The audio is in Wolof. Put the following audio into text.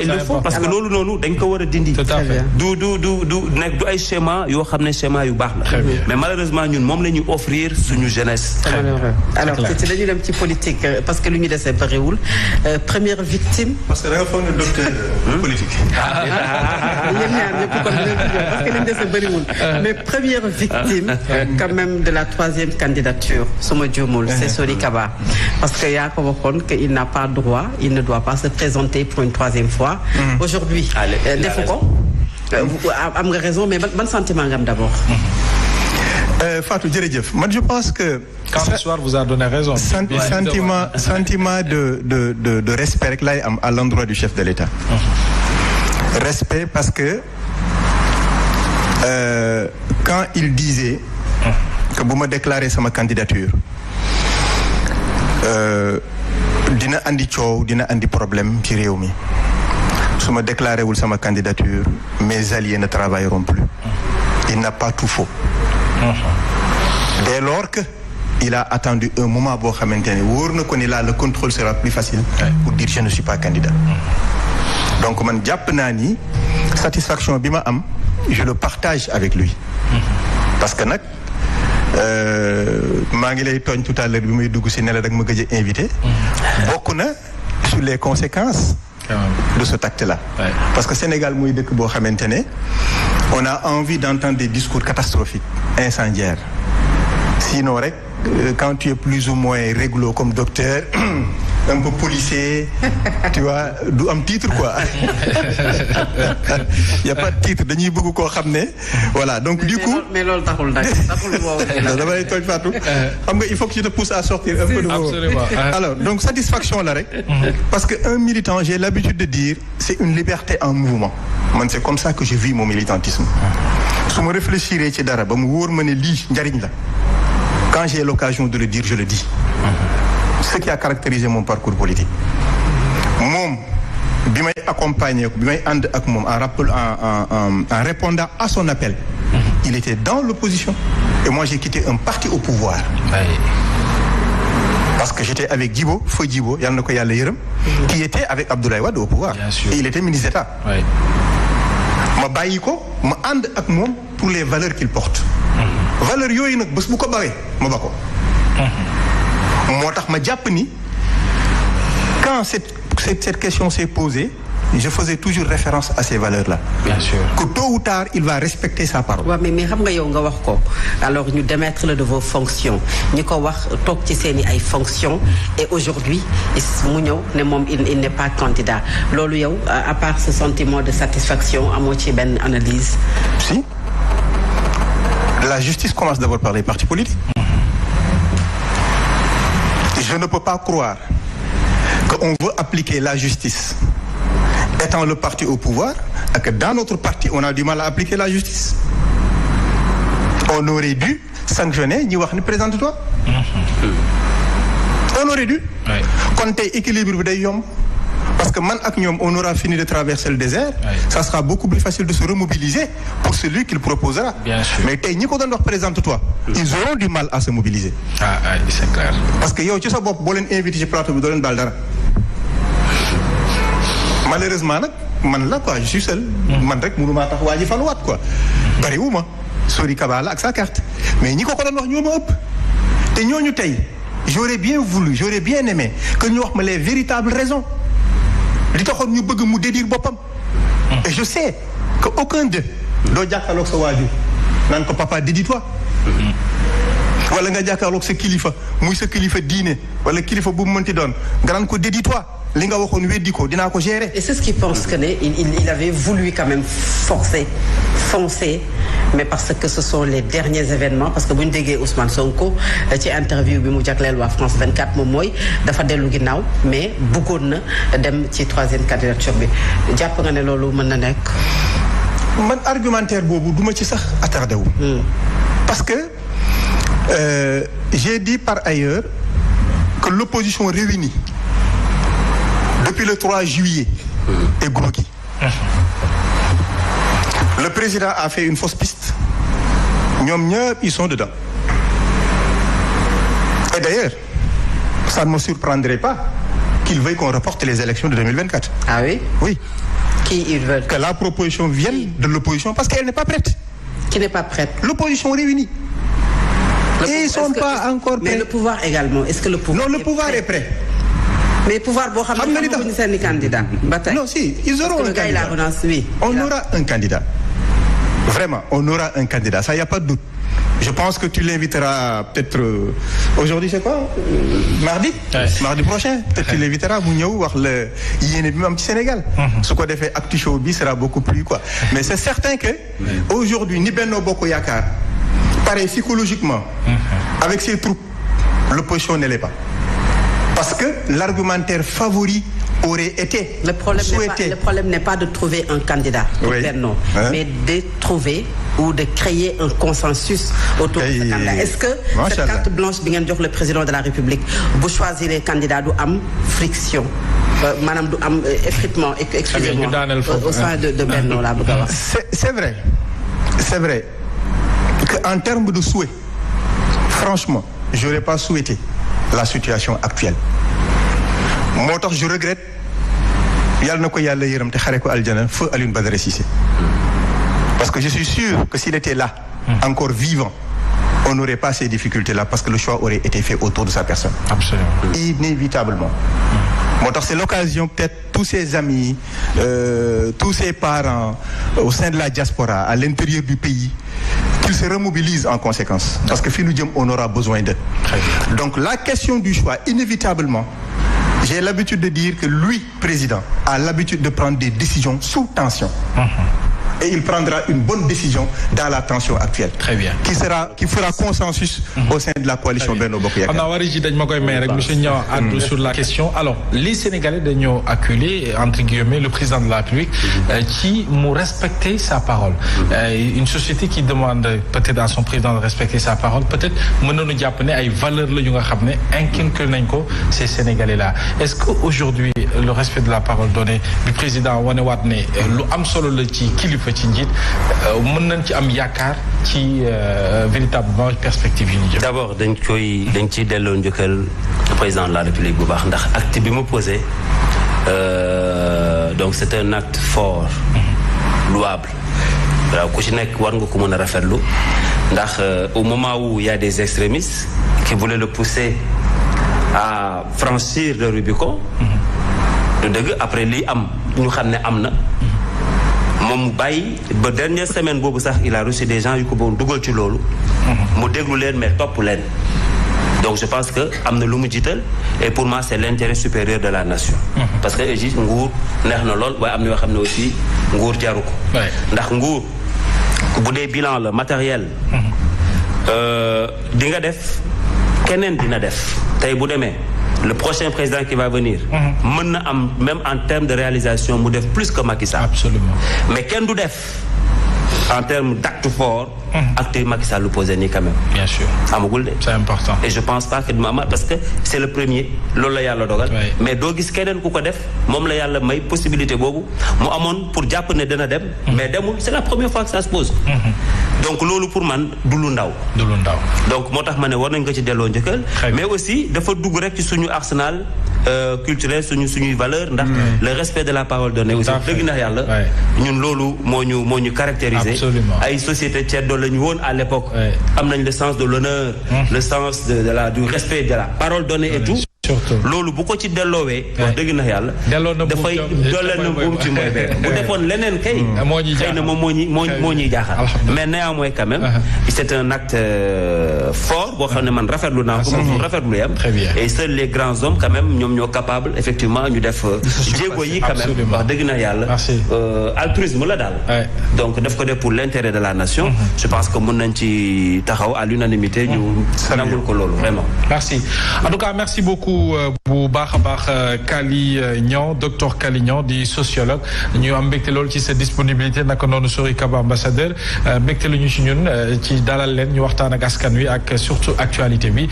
il le faut parce que loolu noonu dañ ko war a dindi. du nekk du ay schéma yoo xam ne schéma yu baax la. mais malheureusement ñun moom la ñuy offrir suñu jeunesse. alors dañu dem ci politique parce que lu ñu dese bariwul première victime. parce que da nga foog ne docteur politique. yéen ñaar ñëpp kon parce que li ñu dese bariwul mais première victime quand même de la troisième candidature suma juumul c'est Sori Kaba parce que yaa ko waxoon que il n'a pas droit il ne doit pas se présenter pour une troisième fois. Aujourd'hui defu ko am nga raison mais ban sentiment nga am d'abord. Fatou jërëjëf man je pense que. quand l'histoire vous a donné raison. sentiment de respect rek lay am à l'endroit du chef de l'État. Respect parce que quand il disait que bu ma déclarer sama candidature dina andi coow dina andi problème ci réew mi su ma déclaré wul sama candidature mes alliés ne travailleront plus. Il n'a pas tout faux. Dès lors que il a attendu un moment boo xamante ne wóor na ko ni là le contrôle sera plus facile pour dire je ne suis pas candidat. Donc man jàpp naa ni satisfaction bi ma am je le partage avec lui. Parce que nag maa ngi lay tooñ tout à l'heure bi muy dugg si ne la da nga ma gëj a invité. bokk na sur les conséquences de ce acte-là. Parce que Sénégal muy dëkk boo xamante ne on a envie d'entendre des discours catastrophiques incendiaires sinon rek quand tu es plus ou moins réglo comme docteur un peu policier tu vois du am titre quoi y a pas de titre dañuy bëgg koo xam ne voilà donc du coup mais loolu taxul dama lay tooñ Fatou xam nga il faut que je te pousse à sortir un peu de absolument alors donc satisfaction la rek parce que un militant j'ai l'habitude de dire c'est une liberté en mouvement man c'est comme ça que je vis mon militantisme su ma réfléchir ci dara ba mu wóor ma ne lii njariñ la quand j'ai l'occasion de le dire je le dis. Ce qui a caractérisé mon parcours politique moom bi may accompagner ko bi may ànd ak moom en répondant à son appel il était dans l'opposition et moi j'ai quitté un parti au pouvoir parce que j'étais avec Djibo Feu Djibo yal na ko yàlla yërëm qui était avec Abdoulaye Wade au pouvoir et il était ministre d'État ma bàyyi ko ma ànd ak moom pour les valeurs qu'il porte valeurs yooyu nag bés bu ko bawee ma ba ko moo tax ma jàpp ni quand cette question s'est posée je faisais toujours référence à ces valeurs-là. Bien sûr. Que tôt ou tard il va respecter sa parole. waaw mais xam nga yow nga wax ko alors ñu démettre le de vos fonctions ñi ko wax toog ci seeni ay fonctions et aujourd'hui mu ñëw ne moom il n'est pas candidat loolu yow à part ce sentiment de satisfaction amoo ci benn analyse. Si la justice commence d'abord par les partis politiques. Je ne peux pas croire qu'on veut appliquer la justice étant le parti au pouvoir et que dans notre parti on a du mal à appliquer la justice. On aurait dû sanctionner ñi wax ni présente-toi. On aurait dû. kon tey équilibre bi day yomb parce que man ak ñoom on aura fini de traverser le désert. Ça sera beaucoup plus facile de se remobiliser pour celui qu'il proposera. Bien sûr. Mais tey ñi ko doon wax présente-toi. Ils auront du mal à se mobiliser. C'est clair. Parce que yow ci sa bopp boo leen invité ci plateau bi doo leen baal dara. Malheureusement nag man la quoi je suis seul. man rek mënu maa tax waa ji faluwaat quoi. bariwuma Sori Kaba la ak sa carte mais ñi ko doon wax ñoo ma ëpp te ñooñu tey j'aurais bien voulu j'aurais bien aimé que ñu wax ma les véritables raisons li taxoon ñu bëgg mu dédire boppam. et je sais que aucun d'eux doo jàkkaarloog sa waajur naan ko papa dédie-toi. wala nga jàkkaarloog sa kilifa muy sa kilifa diine wala kilifa bu mu mënti doon nga naan ko dédie-toi li nga waxoon weddi ko dinaa ko gérer. Et c'est ce qui pense que il avait voulu quand même foncer mais parce que ce sont les derniers événements parce que bu ñu déggee Ousmane Sonko ci interview bi mu jagleel waa France 24 moom mooy dafa dellu ginnaaw mais bëggoon na dem ci troisième candidature bi jàpp nga ne loolu mën na nekk. man argumentaire boobu duma ci sax attardé wu. parce que j'ai dit par ailleurs que l'opposition réunie depuis le 3 juillet est groggy. Le président a fait une fausse piste. ñoom ñëpp ils sont dedans. Et d'ailleurs, ça ne me surprendrait pas qu'il veuille qu'on reporte les élections de 2024. Ah oui? Oui. Qui ils veulent? Que la proposition vienne de l'opposition parce qu'elle n'est pas prête. Qui n'est pas prête? L'opposition réunie. Et ils ne sont pas encore prêts. Mais le pouvoir également. Est-ce que le pouvoir Non, le pouvoir est prêt. Mais le pouvoir, boo xam ne xamaguñu seen candidat. Non, si, ils auront un candidat. On aura un candidat. Vraiment, on aura un candidat. Ça, il n'y a pas de doute. Je pense que tu l'inviteras peut-être aujourd'hui, c'est quoi? Mardi? Mardi prochain. Peut-être tu l'inviteras mu ñëw wax la yéene bi mu am ci Sénégal. Su ko defee Actu Show bi sera beaucoup plus quoi. Mais c'est certain que aujourd'hui ni Benno Bokk Yaakaar pareil psychologiquement avec ses troupes l'opposition ne l'est pas. Parce que l'argumentaire favori aurait été souhaité. Le problème n'est pas de trouver un candidat pour Benno, mais de trouver ou de créer un consensus autour de ce candidat. Est-ce que cette carte blanche bi ngeen jox le président de la République bu choisir les candidats du am friction maanaam du am effritement excusez-moi au sein de Benno laa bëgg a wax. C'est vrai qu'en termes de souhait, franchement, j'aurais pas souhaité la situation actuelle. Moo tax je regrette yàlla na ko yàlla yërëm te xare ko aljana feu Alioune Badara Cissé. Parce que je suis sûr que s'il était là, encore vivant, on n'aurait pas ces difficultés-là parce que le choix aurait été fait autour de sa personne. Absolument. Inévitablement. Moo tax c'est l'occasion peut-être tous ses amis, tous ses parents au sein de la diaspora, à l'intérieur du pays, qu'ils se remobilisent en conséquence. Parce que fii nu jëm on aura besoin d'eux. Donc la question du choix, inévitablement, j'ai l'habitude de dire que lui, président, a l'habitude de prendre des décisions sous tension. Et il prendra une bonne décision dans la tension actuelle. Très bien. Qui fera consensus au sein de la coalition Benno Bokk Yaakaar. Xam naa wari ji dañ ma koy may rek monsieur Niang addu sur la question. Alors les Sénégalais dañoo acculé entre guillemets le président de la République ci mu respecter sa parole. Une société qui demande peut-être à son président de respecter sa parole peut-être mën nañu jàpp ne ay valeurs la yu nga xam ne inculqué nañ ko ces Sénégalais-là. Est-ce que aujourd'hui le respect de la parole donnée du président wane waat ne lu am solo la ci kilifa ci njiit mën nañ ci am yaakaar ci véritablement perspective yi ñu jëm. D'abord dañ ciy delloo njukkal président de la République bu baax ndax acte bi mu posé donc c'est un acte fort louable waaw ku ci nekk war nga ko mën a rafetlu ndax au moment où il y a des extrémistes qui voulaient le pousser à franchir le Rubicon du dëgg après lii am ñu xam ne am na moom mu bàyyi ba dernière semaine boobu sax il a reçu des gens yu ko doon dugal ci loolu mu déglu leen mais topp leen donc je pense que am na lu mu jiital et pour moi c'est l'intérêt supérieur de la nation parce que ji nguur neex na lool waaye am na yoo xam ne aussi nguur jaru ko ndax nguur bu dee bilan la matériel di nga def keneen dina def tey bu demee le prochain président qui va venir mën na am même en termes de réalisation mu def plus que Macky Sall. Absolument. Mais kenn du def en termes d'acte fort acte Macky Sall lu posé nii quand même. Bien sûr. amagul de. C'est important. Et je pense pas que dina am parce que c'est le premier loolu la yàlla dogal. Mais doo gis keneen ku ko def moom la yàlla may possibilité boobu mu amoon pour jàpp ne dana dem. Mais demul c'est la première fois que ça se pose. Donc loolu pour man du lu ndaw. du lu ndaw. Donc moo tax ma ne war nañ ko ci delloo njëkkal. Mais aussi dafa dugg rek ci suñu arsenal culturel suñuy valeur ndax le respect de la parole donnée aussi dëgg na yàlla ñun loolu moo ñu caractérisé. Ay société ceddo la ñu woon à l'époque am nañ le sens de l'honneur le sens du respect de la parole donnée et tout loolu bu ko ci delloowee wax dëgg na yàlla dafay dooleel na buum ci mooy benn bu defoon leneen kay xëy na moom moo ñuy jaaxal mais néanmoins quand même c'est un acte fort boo xam ne man rafetlu naa ko moom rafetlu yam et seuls les grands hommes quand même ñoom ñoo capable effectivement ñu def jéego yi quand même wax dëgg na yàlla altruisme la daal donc def ko def pour l'intérêt de la nation je pense que mën nañ ci taxaw à l'unanimité ñu nangul ko loolu vraiment merci en tout cas merci beaucoup bu baax a baax Kaly Niang docteur Kaly Niang di sociologue ñu am mbégte loolu ci sa disponibilité naka noonu Sory Kaba ambassadeur mbégte lu ñu ci ñun ci dalal leen ñu waxtaan ak askan wi ak surtout actualité bi